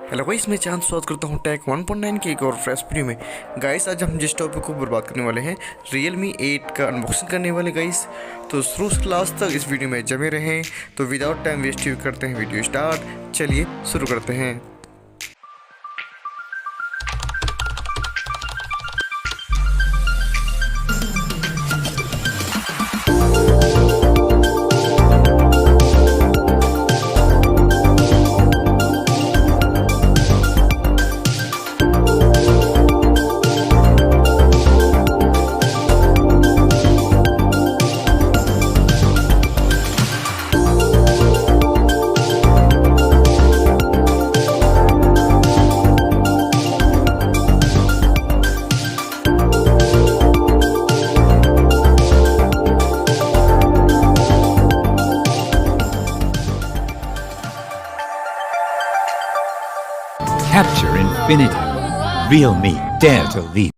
Hello guys, मैं चांद स्वागत करता हूँ टैक 1.9 की एक और फ्रेश वीडियो में। गाइस आज हम जिस टॉपिक को बर्बाद करने वाले हैं, Realme 8 का अनबॉक्सिंग करने वाले गाइस। तो शुरू से लास्ट तक इस वीडियो में जमे रहें। तो विदाउट टाइम वेस्ट करते हैं वीडियो स्टार्ट। चलिए शुरू करते हैं। Capture infinity. Realme, dare to leap.